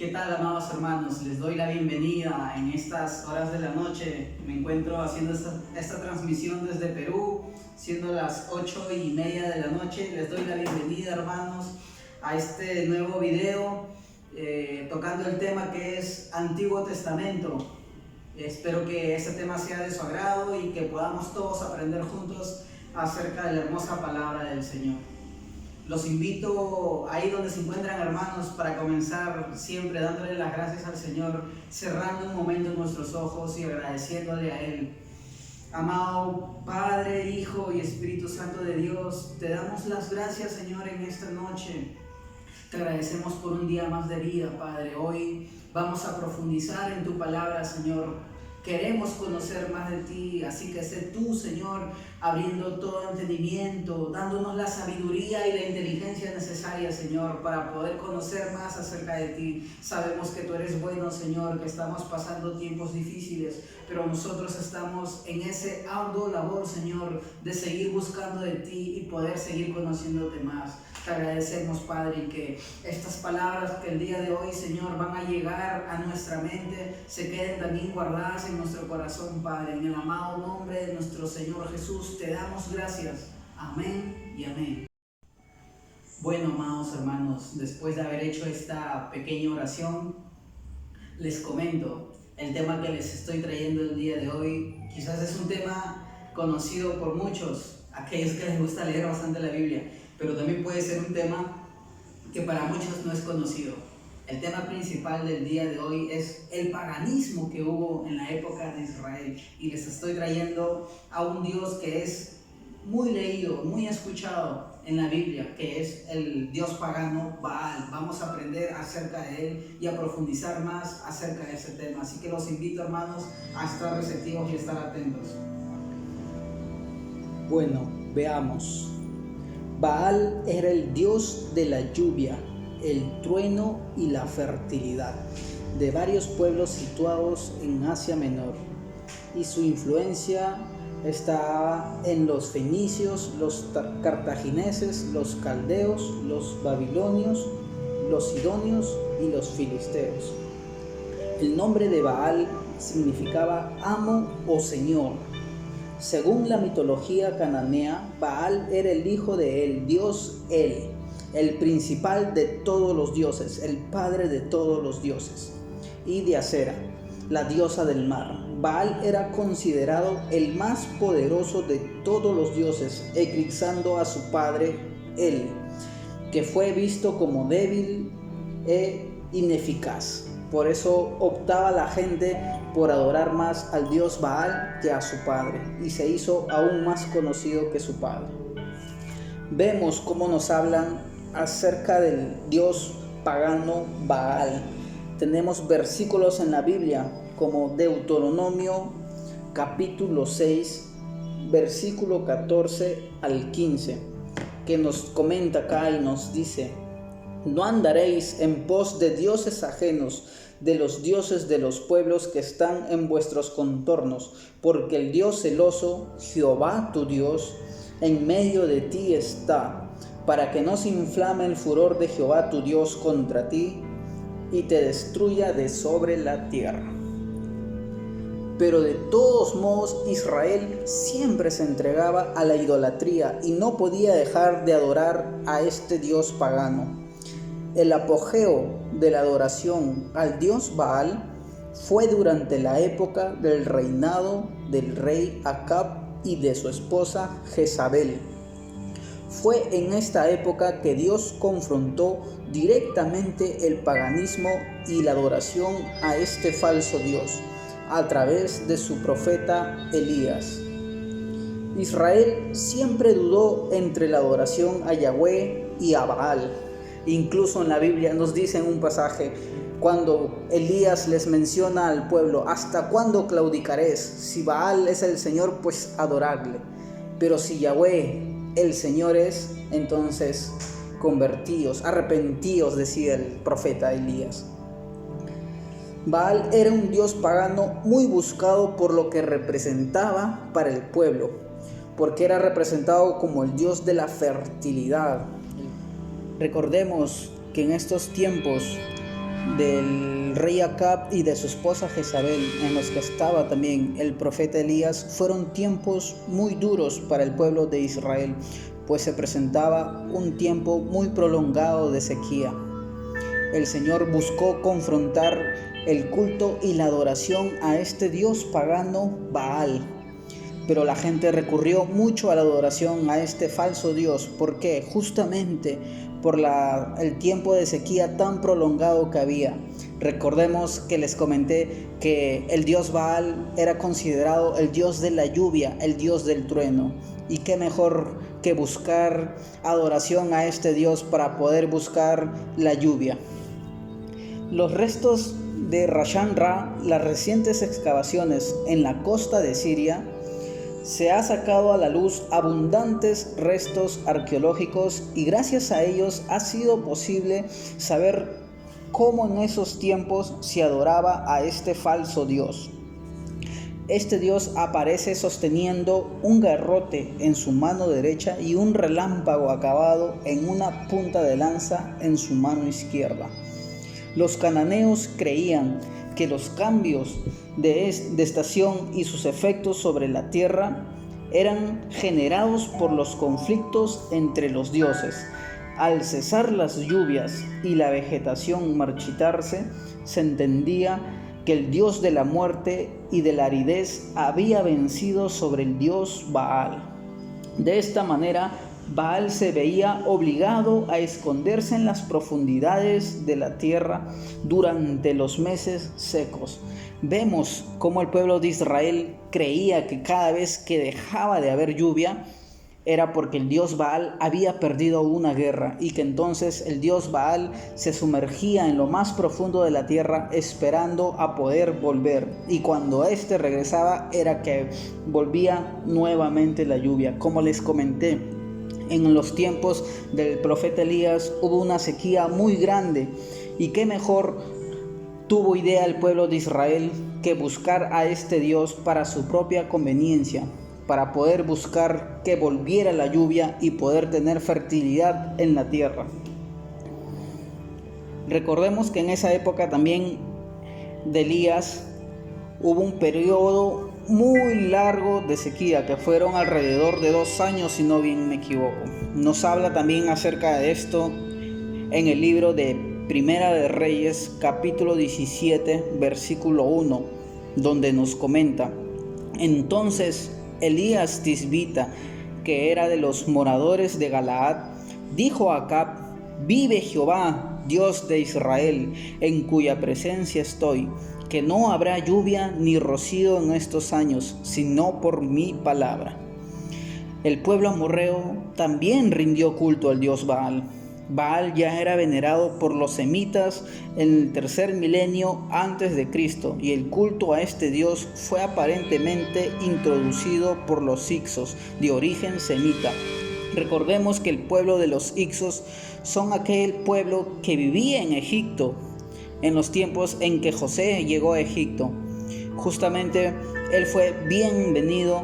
¿Qué tal, amados hermanos? Les doy la bienvenida en estas horas de la noche. Me encuentro haciendo esta transmisión desde Perú, siendo las 8:30 de la noche. Les doy la bienvenida, hermanos, a este nuevo video tocando el tema que es Antiguo Testamento. Espero que este tema sea de su agrado y que podamos todos aprender juntos acerca de la hermosa palabra del Señor. Los invito ahí donde se encuentran, hermanos, para comenzar siempre dándole las gracias al Señor, cerrando un momento en nuestros ojos y agradeciéndole a Él. Amado Padre, Hijo y Espíritu Santo de Dios, te damos las gracias, Señor, en esta noche. Te agradecemos por un día más de vida, Padre. Hoy vamos a profundizar en tu palabra, Señor. Queremos conocer más de ti, así que sé tú, Señor, abriendo todo entendimiento, dándonos la sabiduría y la inteligencia necesaria, Señor, para poder conocer más acerca de ti. Sabemos que tú eres bueno, Señor, que estamos pasando tiempos difíciles, pero nosotros estamos en ese arduo labor, Señor, de seguir buscando de ti y poder seguir conociéndote más. Te agradecemos, Padre, que estas palabras que el día de hoy, Señor, van a llegar a nuestra mente, se queden también guardadas en nuestro corazón, Padre. En el amado nombre de nuestro Señor Jesús, te damos gracias. Amén y amén. Bueno, amados hermanos, después de haber hecho esta pequeña oración, les comento, el tema que les estoy trayendo el día de hoy, quizás es un tema conocido por muchos, aquellos que les gusta leer bastante la Biblia, pero también puede ser un tema que para muchos no es conocido. El tema principal del día de hoy es el paganismo que hubo en la época de Israel, y les estoy trayendo a un Dios que es muy leído, muy escuchado en la Biblia, que es el Dios pagano Baal. Vamos a aprender acerca de él y a profundizar más acerca de ese tema, así que los invito, hermanos, a estar receptivos y estar atentos. Bueno, veamos. Baal era el dios de la lluvia, el trueno y la fertilidad de varios pueblos situados en Asia Menor, y su influencia está en los fenicios, los cartagineses, los caldeos, los babilonios, los sidonios y los filisteos. El nombre de Baal significaba amo o señor. Según la mitología cananea, Baal era el hijo del dios El, el principal de todos los dioses, el padre de todos los dioses, y de Acera, la diosa del mar. Baal era considerado el más poderoso de todos los dioses, eclipsando a su padre El, que fue visto como débil e ineficaz. Por eso optaba la gente por adorar más al dios Baal que a su padre, y se hizo aún más conocido que su padre. Vemos cómo nos hablan acerca del dios pagano Baal. Tenemos versículos en la Biblia como Deuteronomio capítulo 6, versículo 14 al 15, que nos comenta acá y nos dice: no andaréis en pos de dioses ajenos, de los dioses de los pueblos que están en vuestros contornos, porque el Dios celoso, Jehová tu Dios, en medio de ti está, para que no se inflame el furor de Jehová tu Dios contra ti y te destruya de sobre la tierra. Pero de todos modos Israel siempre se entregaba a la idolatría y no podía dejar de adorar a este Dios pagano. El apogeo de la adoración al dios Baal fue durante la época del reinado del rey Acab y de su esposa Jezabel. Fue en esta época que Dios confrontó directamente el paganismo y la adoración a este falso dios a través de su profeta Elías. Israel siempre dudó entre la adoración a Yahweh y a Baal. Incluso en la Biblia nos dice en un pasaje, cuando Elías les menciona al pueblo: ¿hasta cuándo claudicaréis? Si Baal es el Señor, pues adoradle. Pero si Yahweh el Señor es, entonces convertíos, arrepentíos, decía el profeta Elías. Baal era un dios pagano muy buscado por lo que representaba para el pueblo, porque era representado como el dios de la fertilidad. Recordemos que en estos tiempos del rey Acab y de su esposa Jezabel, en los que estaba también el profeta Elías, fueron tiempos muy duros para el pueblo de Israel, pues se presentaba un tiempo muy prolongado de sequía. El Señor buscó confrontar el culto y la adoración a este dios pagano Baal, pero la gente recurrió mucho a la adoración a este falso dios. ¿Por qué? Justamente por el tiempo de sequía tan prolongado que había. Recordemos que les comenté que el dios Baal era considerado el dios de la lluvia, el dios del trueno. Y qué mejor que buscar adoración a este dios para poder buscar la lluvia. Los restos de Rashan Ra, las recientes excavaciones en la costa de Siria, se ha sacado a la luz abundantes restos arqueológicos y gracias a ellos ha sido posible saber cómo en esos tiempos se adoraba a este falso dios. Este dios aparece sosteniendo un garrote en su mano derecha y un relámpago acabado en una punta de lanza en su mano izquierda. Los cananeos creían que los cambios de estación y sus efectos sobre la tierra eran generados por los conflictos entre los dioses. Al cesar las lluvias y la vegetación marchitarse, se entendía que el dios de la muerte y de la aridez había vencido sobre el dios Baal. De esta manera, Baal se veía obligado a esconderse en las profundidades de la tierra durante los meses secos. Vemos cómo el pueblo de Israel creía que cada vez que dejaba de haber lluvia era porque el dios Baal había perdido una guerra y que entonces el dios Baal se sumergía en lo más profundo de la tierra esperando a poder volver, y cuando éste regresaba era que volvía nuevamente la lluvia. Como les comenté, en los tiempos del profeta Elías hubo una sequía muy grande, y qué mejor tuvo idea el pueblo de Israel que buscar a este Dios para su propia conveniencia, para poder buscar que volviera la lluvia y poder tener fertilidad en la tierra. Recordemos que en esa época también de Elías hubo un periodo muy largo de sequía, que fueron alrededor de 2 años, si no bien me equivoco. Nos habla también acerca de esto en el libro de Primera de Reyes, capítulo 17, versículo 1, donde nos comenta: entonces Elías Tisbita, que era de los moradores de Galaad, dijo a Acab: vive Jehová, Dios de Israel, en cuya presencia estoy, que no habrá lluvia ni rocío en estos años, sino por mi palabra. El pueblo amorreo también rindió culto al dios Baal. Baal ya era venerado por los semitas en el 3er milenio antes de Cristo, y el culto a este dios fue aparentemente introducido por los hicsos, de origen semita. Recordemos que el pueblo de los hicsos son aquel pueblo que vivía en Egipto en los tiempos en que José llegó a Egipto. Justamente él fue bienvenido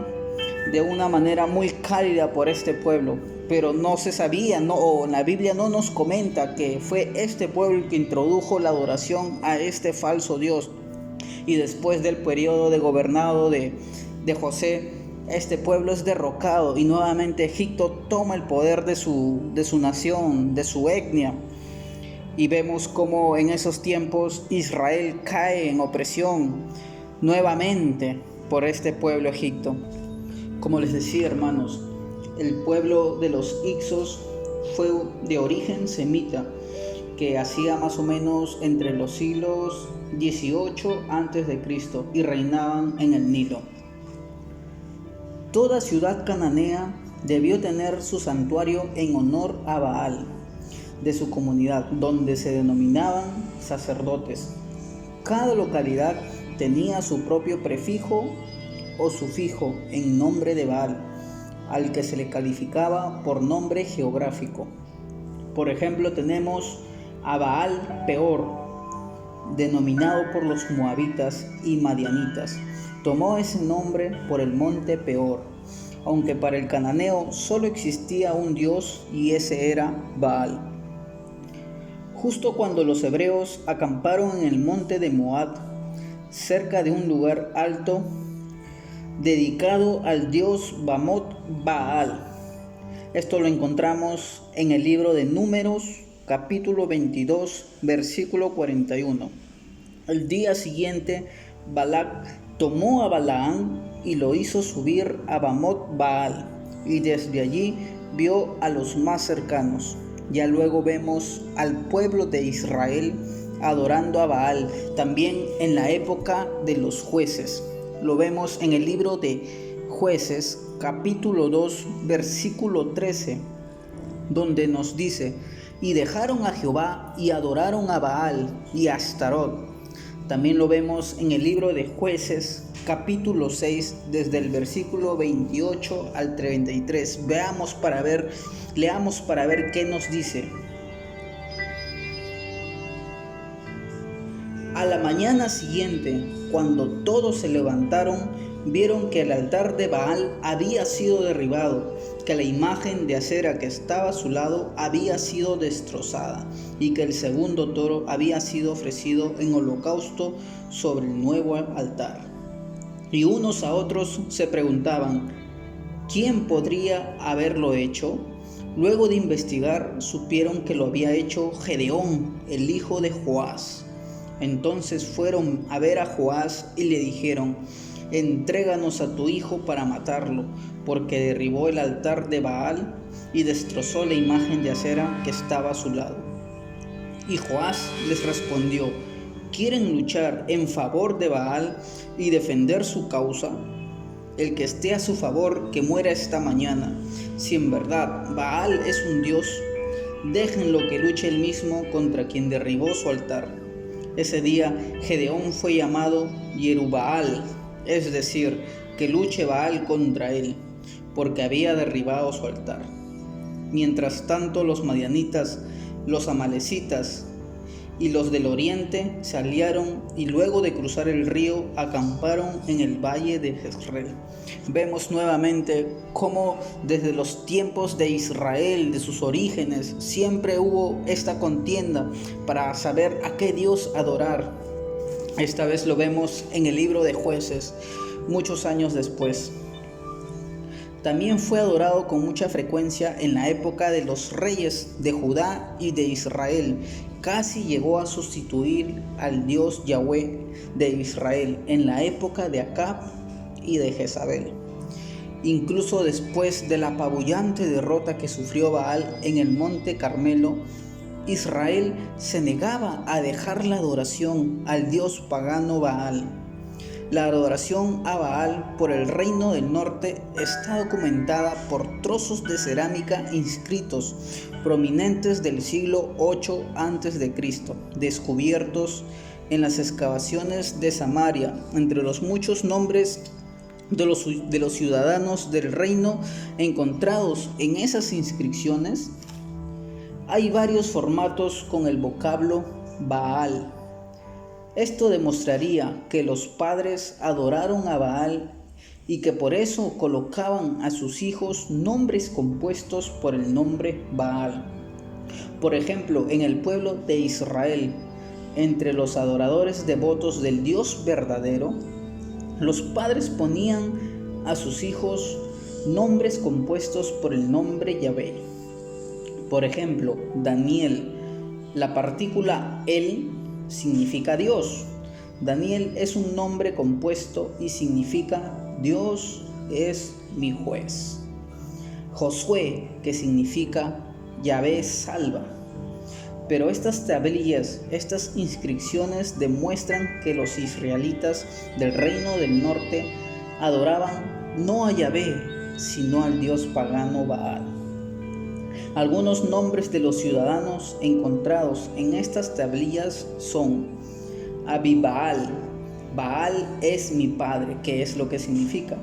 de una manera muy cálida por este pueblo, pero no se sabía, o la Biblia no nos comenta que fue este pueblo el que introdujo la adoración a este falso Dios. Y después del periodo de gobernado de José, este pueblo es derrocado y nuevamente Egipto toma el poder de su nación, de su etnia. Y vemos cómo en esos tiempos Israel cae en opresión nuevamente por este pueblo Egipto. Como les decía, hermanos, el pueblo de los hicsos fue de origen semita, que hacía más o menos entre los siglos XVIII a.C. y reinaban en el Nilo. Toda ciudad cananea debió tener su santuario en honor a Baal de su comunidad, donde se denominaban sacerdotes. Cada localidad tenía su propio prefijo o sufijo en nombre de Baal, al que se le calificaba por nombre geográfico. Por ejemplo, tenemos a Baal Peor, denominado por los moabitas y madianitas. Tomó ese nombre por el monte Peor, aunque para el cananeo solo existía un dios y ese era Baal. justo cuando los hebreos acamparon en el monte de Moab, cerca de un lugar alto dedicado al dios Bamot Baal. Esto lo encontramos en el libro de Números, capítulo 22, versículo 41. El día siguiente, Balac tomó a Balaam y lo hizo subir a Bamot Baal, y desde allí vio a los más cercanos. Ya luego vemos al pueblo de Israel adorando a Baal, también en la época de los jueces. Lo vemos en el libro de Jueces, capítulo 2, versículo 13, donde nos dice: y dejaron a Jehová y adoraron a Baal y a Astarot. También lo vemos en el libro de Jueces, capítulo 6, desde el versículo 28 al 33. Leamos para ver qué nos dice. A la mañana siguiente, cuando todos se levantaron, vieron que el altar de Baal había sido derribado, que la imagen de acera que estaba a su lado había sido destrozada, y que el segundo toro había sido ofrecido en holocausto sobre el nuevo altar. Y unos a otros se preguntaban: ¿quién podría haberlo hecho? Luego de investigar, supieron que lo había hecho Gedeón, el hijo de Joás. Entonces fueron a ver a Joás y le dijeron: entréganos a tu hijo para matarlo, porque derribó el altar de Baal y destrozó la imagen de acera que estaba a su lado. Y Joás les respondió: ¿quieren luchar en favor de Baal y defender su causa? El que esté a su favor, que muera esta mañana. Si en verdad Baal es un dios, déjenlo que luche él mismo contra quien derribó su altar. Ese día Gedeón fue llamado Yerubbaal, es decir, que luche Baal contra él, porque había derribado su altar. Mientras tanto, los madianitas, los amalecitas y los del oriente se aliaron, y luego de cruzar el río acamparon en el valle de Jezreel. Vemos nuevamente cómo desde los tiempos de Israel, de sus orígenes, siempre hubo esta contienda para saber a qué Dios adorar. Esta vez lo vemos en el libro de Jueces, muchos años después. También fue adorado con mucha frecuencia en la época de los reyes de Judá y de Israel. Casi llegó a sustituir al Dios Yahweh de Israel en la época de Acab y de Jezabel. Incluso después de la apabullante derrota que sufrió Baal en el monte Carmelo, Israel se negaba a dejar la adoración al dios pagano Baal. La adoración a Baal por el reino del norte está documentada por trozos de cerámica inscritos prominentes del siglo VIII a.C., descubiertos en las excavaciones de Samaria. Entre los muchos nombres de los ciudadanos del reino encontrados en esas inscripciones, hay varios formatos con el vocablo Baal. Esto demostraría que los padres adoraron a Baal y que por eso colocaban a sus hijos nombres compuestos por el nombre Baal. Por ejemplo, en el pueblo de Israel, entre los adoradores devotos del Dios verdadero, los padres ponían a sus hijos nombres compuestos por el nombre Yahvé. Por ejemplo, Daniel, la partícula El significa Dios. Daniel es un nombre compuesto y significa Dios es mi juez. Josué, que significa Yahvé salva. Pero estas tablillas, estas inscripciones demuestran que los israelitas del reino del norte adoraban no a Yahvé, sino al dios pagano Baal. Algunos nombres de los ciudadanos encontrados en estas tablillas son Abibaal, Baal es mi padre, que es lo que significa.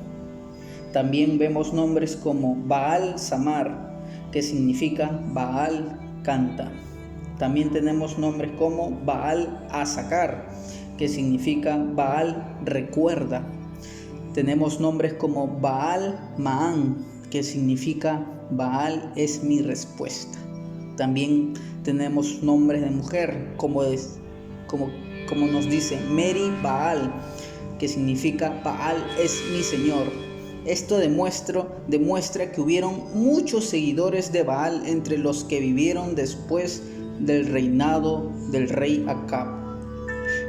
También vemos nombres como Baal Samar, que significa Baal canta. También tenemos nombres como Baal Azacar, que significa Baal recuerda. Tenemos nombres como Baal Maán, que significa Baal es mi respuesta. También tenemos nombres de mujer, como nos dice Meri Baal, que significa Baal es mi Señor. Esto demuestra que hubieron muchos seguidores de Baal entre los que vivieron después del reinado del rey Acab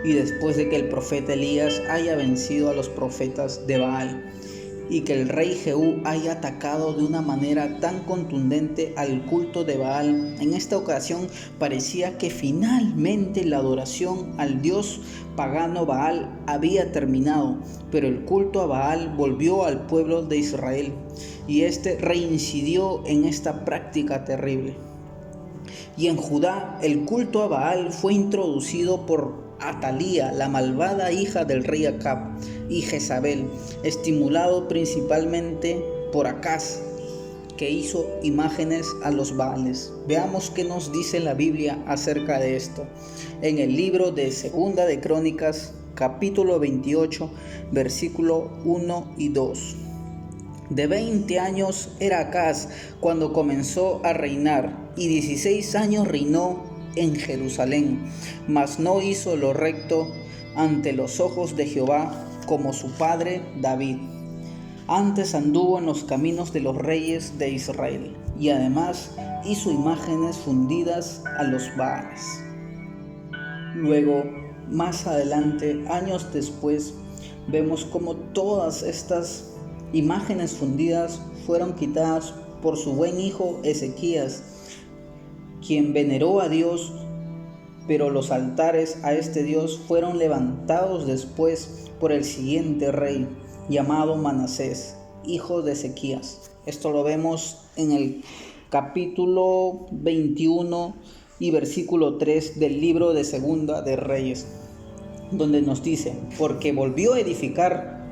y después de que el profeta Elías haya vencido a los profetas de Baal y que el rey Jehú haya atacado de una manera tan contundente al culto de Baal. En esta ocasión parecía que finalmente la adoración al dios pagano Baal había terminado, pero el culto a Baal volvió al pueblo de Israel y este reincidió en esta práctica terrible. Y en Judá el culto a Baal fue introducido por Atalía, la malvada hija del rey Acab, y Jezabel, estimulado principalmente por Acaz, que hizo imágenes a los Baales. Veamos qué nos dice la Biblia acerca de esto. En el libro de Segunda de Crónicas, capítulo 28, versículo 1 y 2. De 20 años era Acaz cuando comenzó a reinar, y 16 años reinó en Jerusalén, mas no hizo lo recto ante los ojos de Jehová como su padre David. Antes anduvo en los caminos de los reyes de Israel, y además hizo imágenes fundidas a los Baales. Luego, más adelante, años después, vemos como todas estas imágenes fundidas fueron quitadas por su buen hijo Ezequías, quien veneró a Dios, pero los altares a este Dios fueron levantados después por el siguiente rey, llamado Manasés, hijo de Ezequías. Esto lo vemos en el capítulo 21 y versículo 3 del libro de Segunda de Reyes, donde nos dice: porque volvió a edificar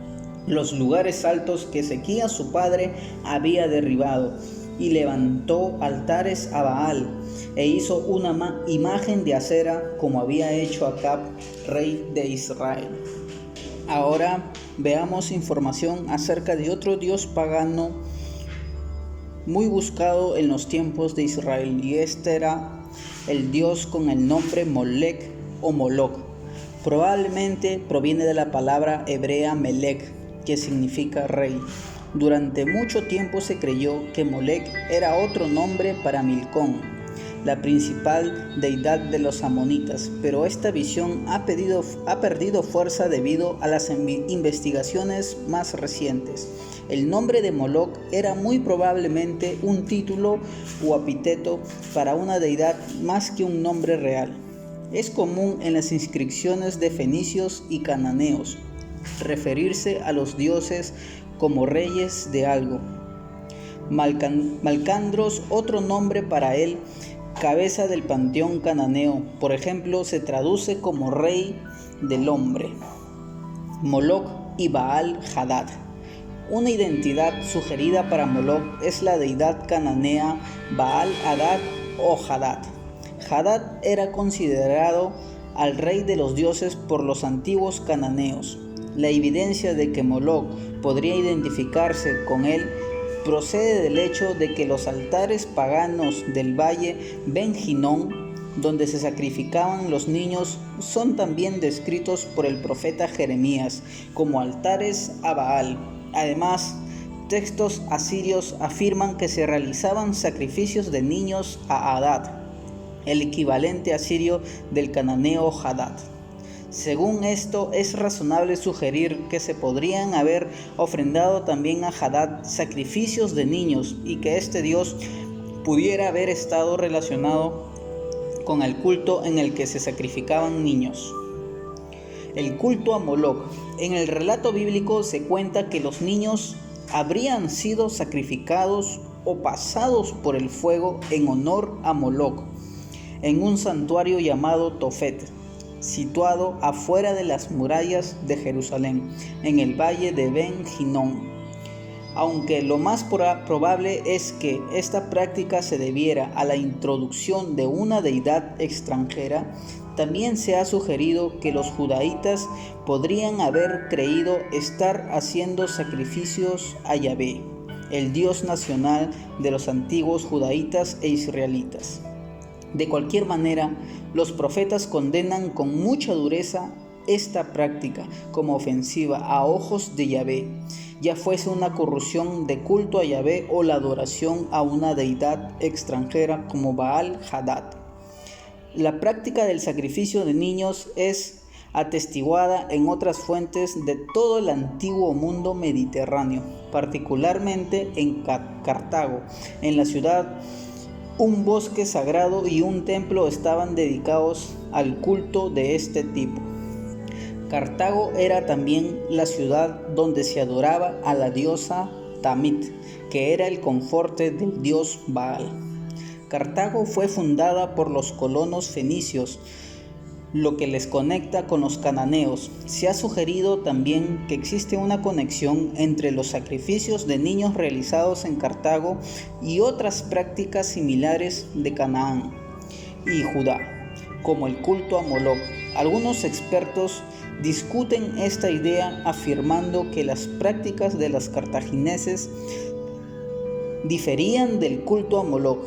los lugares altos que Ezequías su padre había derribado, y levantó altares a Baal, e hizo una imagen de acera como había hecho Acab, rey de Israel. Ahora veamos información acerca de otro dios pagano muy buscado en los tiempos de Israel, y este era el dios con el nombre Molec o Moloc. Probablemente proviene de la palabra hebrea Melec, que significa rey. Durante mucho tiempo se creyó que Molec era otro nombre para Milcón, la principal deidad de los amonitas, pero esta visión ha perdido fuerza debido a las investigaciones más recientes. El nombre de Moloc era muy probablemente un título o epíteto para una deidad más que un nombre real. Es común en las inscripciones de fenicios y cananeos referirse a los dioses como reyes de algo. Malcandros, otro nombre para él, cabeza del panteón cananeo, por ejemplo, se traduce como rey del hombre. Moloc y Baal Hadad. Una identidad sugerida para Moloc es la deidad cananea Baal Hadad o Hadad. Hadad era considerado al rey de los dioses por los antiguos cananeos. La evidencia de que Moloc podría identificarse con él procede del hecho de que los altares paganos del valle Ben Hinnom, donde se sacrificaban los niños, son también descritos por el profeta Jeremías como altares a Baal. Además, textos asirios afirman que se realizaban sacrificios de niños a Hadad, el equivalente asirio del cananeo Hadad. Según esto, es razonable sugerir que se podrían haber ofrendado también a Hadad sacrificios de niños y que este dios pudiera haber estado relacionado con el culto en el que se sacrificaban niños. El culto a Moloc. En el relato bíblico se cuenta que los niños habrían sido sacrificados o pasados por el fuego en honor a Moloc en un santuario llamado Tofet, situado afuera de las murallas de Jerusalén, en el valle de Ben Hinnom. Aunque lo más probable es que esta práctica se debiera a la introducción de una deidad extranjera, también se ha sugerido que los judaítas podrían haber creído estar haciendo sacrificios a Yahvé, el dios nacional de los antiguos judaítas e israelitas. De cualquier manera, los profetas condenan con mucha dureza esta práctica como ofensiva a ojos de Yahvé, ya fuese una corrupción de culto a Yahvé o la adoración a una deidad extranjera como Baal Hadad. La práctica del sacrificio de niños es atestiguada en otras fuentes de todo el antiguo mundo mediterráneo, particularmente en Cartago. En la ciudad, un bosque sagrado y un templo estaban dedicados al culto de este tipo. Cartago era también la ciudad donde se adoraba a la diosa Tamit, que era el conforte del dios Baal. Cartago fue fundada por los colonos fenicios, lo que les conecta con los cananeos. Se ha sugerido también que existe una conexión entre los sacrificios de niños realizados en Cartago y otras prácticas similares de Canaán y Judá, como el culto a Moloc. Algunos expertos discuten esta idea afirmando que las prácticas de los cartagineses diferían del culto a Moloc.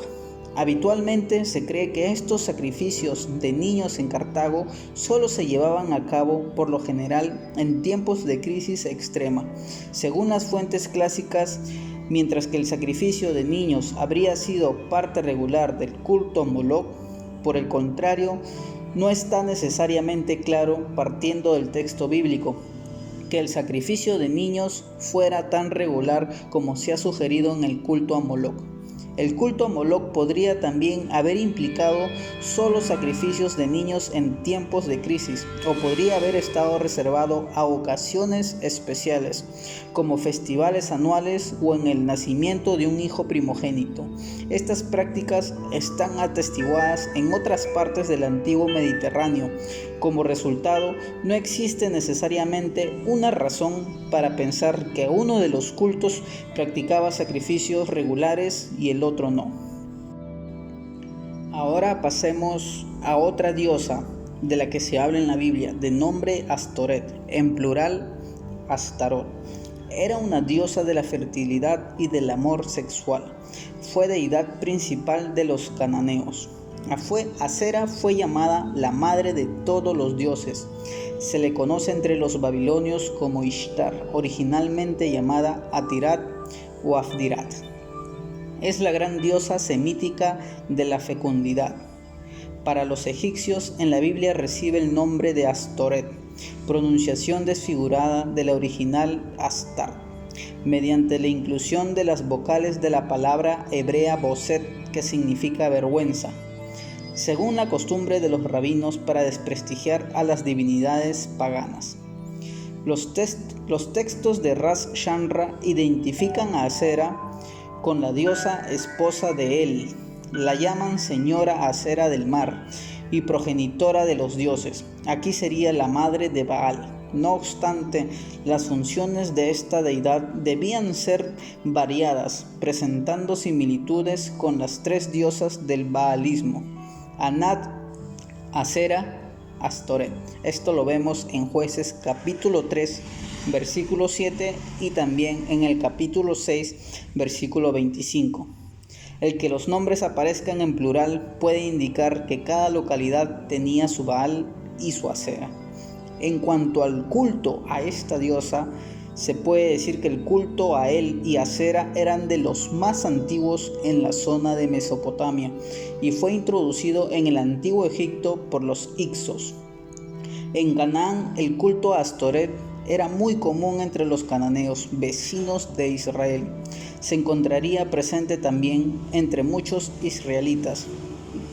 Habitualmente se cree que estos sacrificios de niños en Cartago solo se llevaban a cabo por lo general en tiempos de crisis extrema. Según las fuentes clásicas, mientras que el sacrificio de niños habría sido parte regular del culto a Moloc, por el contrario, no está necesariamente claro, partiendo del texto bíblico, que el sacrificio de niños fuera tan regular como se ha sugerido en el culto a Moloc. El culto a Moloc podría también haber implicado solo sacrificios de niños en tiempos de crisis, o podría haber estado reservado a ocasiones especiales, como festivales anuales o en el nacimiento de un hijo primogénito. Estas prácticas están atestiguadas en otras partes del antiguo Mediterráneo. Como resultado, no existe necesariamente una razón para pensar que uno de los cultos practicaba sacrificios regulares y el otro no. Ahora pasemos a otra diosa de la que se habla en la Biblia, de nombre Astoret, en plural Astarot. Era una diosa de la fertilidad y del amor sexual. Fue deidad principal de los cananeos. Asera fue llamada la madre de todos los dioses. Se le conoce entre los babilonios como Ishtar, originalmente llamada Atirat o Afdirat. Es la gran diosa semítica de la fecundidad. Para los egipcios, en la Biblia recibe el nombre de Astoret, pronunciación desfigurada de la original Astar, mediante la inclusión de las vocales de la palabra hebrea boset, que significa vergüenza, según la costumbre de los rabinos para desprestigiar a las divinidades paganas. Los textos de Ras Shamra identifican a Asera con la diosa esposa de él. La llaman señora Asera del mar y progenitora de los dioses. Aquí sería la madre de Baal. No obstante, las funciones de esta deidad debían ser variadas, presentando similitudes con las tres diosas del baalismo: Anat, Asera, Astoret. Esto lo vemos en Jueces capítulo 3, versículo 7 y también en el capítulo 6, versículo 25. El que los nombres aparezcan en plural puede indicar que cada localidad tenía su Baal y su Asera. En cuanto al culto a esta diosa, se puede decir que el culto a él y Asera eran de los más antiguos en la zona de Mesopotamia y fue introducido en el antiguo Egipto por los hicsos. En Canaán, el culto a Astoret era muy común entre los cananeos, vecinos de Israel. Se encontraría presente también entre muchos israelitas.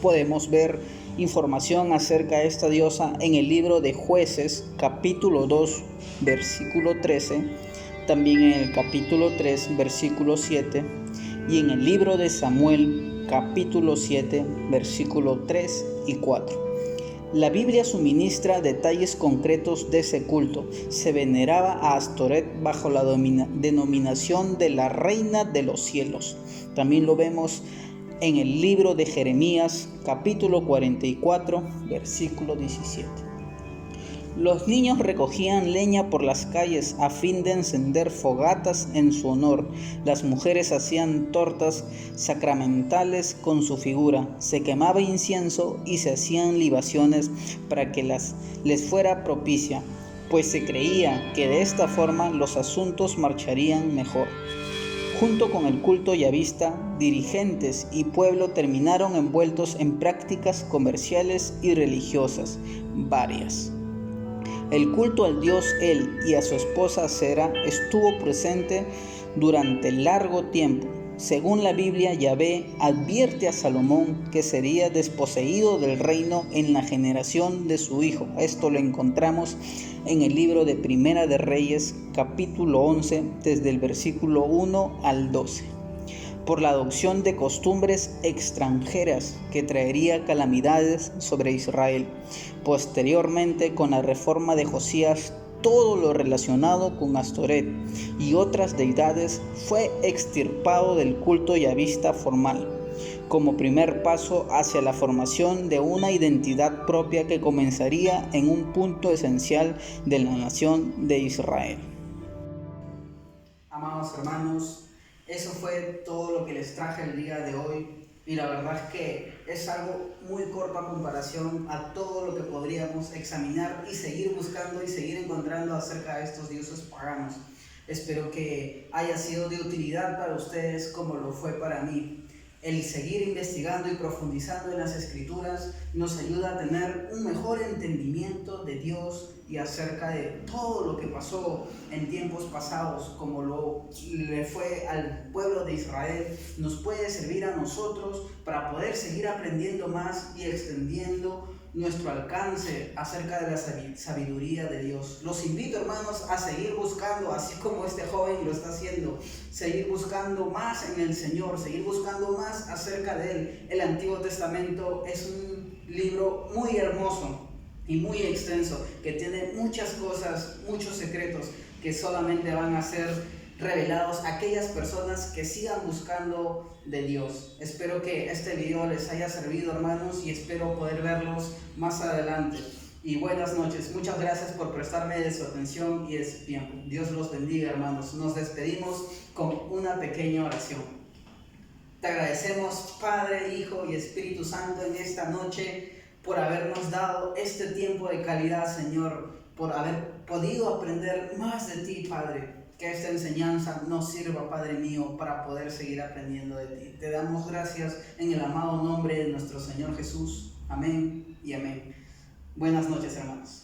Podemos ver información acerca de esta diosa en el libro de Jueces, capítulo 2, versículo 13, también en el capítulo 3, versículo 7, y en el libro de Samuel, capítulo 7, versículo 3 y 4. La Biblia suministra detalles concretos de ese culto. Se veneraba a Astoret bajo la denominación de la Reina de los Cielos. También lo vemos en el libro de Jeremías, capítulo 44, versículo 17. Los niños recogían leña por las calles a fin de encender fogatas en su honor. Las mujeres hacían tortas sacramentales con su figura. Se quemaba incienso y se hacían libaciones para que les fuera propicia, pues se creía que de esta forma los asuntos marcharían mejor. Junto con el culto yavista, dirigentes y pueblo terminaron envueltos en prácticas comerciales y religiosas varias. El culto al dios El y a su esposa Sera estuvo presente durante largo tiempo. Según la Biblia, Yahvé advierte a Salomón que sería desposeído del reino en la generación de su hijo. Esto lo encontramos en el libro de Primera de Reyes, capítulo 11, desde el versículo 1 al 12. Por la adopción de costumbres extranjeras que traería calamidades sobre Israel. Posteriormente, con la reforma de Josías, todo lo relacionado con Astoret y otras deidades fue extirpado del culto yavista formal, como primer paso hacia la formación de una identidad propia que comenzaría en un punto esencial de la nación de Israel. Amados hermanos, eso fue todo lo que les traje el día de hoy. Y la verdad es que es algo muy corto a comparación a todo lo que podríamos examinar y seguir buscando y seguir encontrando acerca de estos dioses paganos. Espero que haya sido de utilidad para ustedes como lo fue para mí. El seguir investigando y profundizando en las Escrituras nos ayuda a tener un mejor entendimiento de Dios y acerca de todo lo que pasó en tiempos pasados, como lo le fue al pueblo de Israel. Nos puede servir a nosotros para poder seguir aprendiendo más y extendiendo nuestro alcance acerca de la sabiduría de Dios. Los invito, hermanos, a seguir buscando, así como este joven lo está haciendo, seguir buscando más en el Señor, seguir buscando más acerca de Él. El Antiguo Testamento es un libro muy hermoso y muy extenso, que tiene muchas cosas, muchos secretos que solamente van a ser revelados a aquellas personas que sigan buscando de Dios. Espero que este video les haya servido, hermanos, y espero poder verlos más adelante. Y buenas noches. Muchas gracias por prestarme de su atención y de su tiempo. Dios los bendiga, hermanos. Nos despedimos con una pequeña oración. Te agradecemos, Padre, Hijo y Espíritu Santo, en esta noche por habernos dado este tiempo de calidad, Señor, por haber podido aprender más de ti, Padre. Que esta enseñanza nos sirva, Padre mío, para poder seguir aprendiendo de ti. Te damos gracias en el amado nombre de nuestro Señor Jesús. Amén y amén. Buenas noches, hermanos.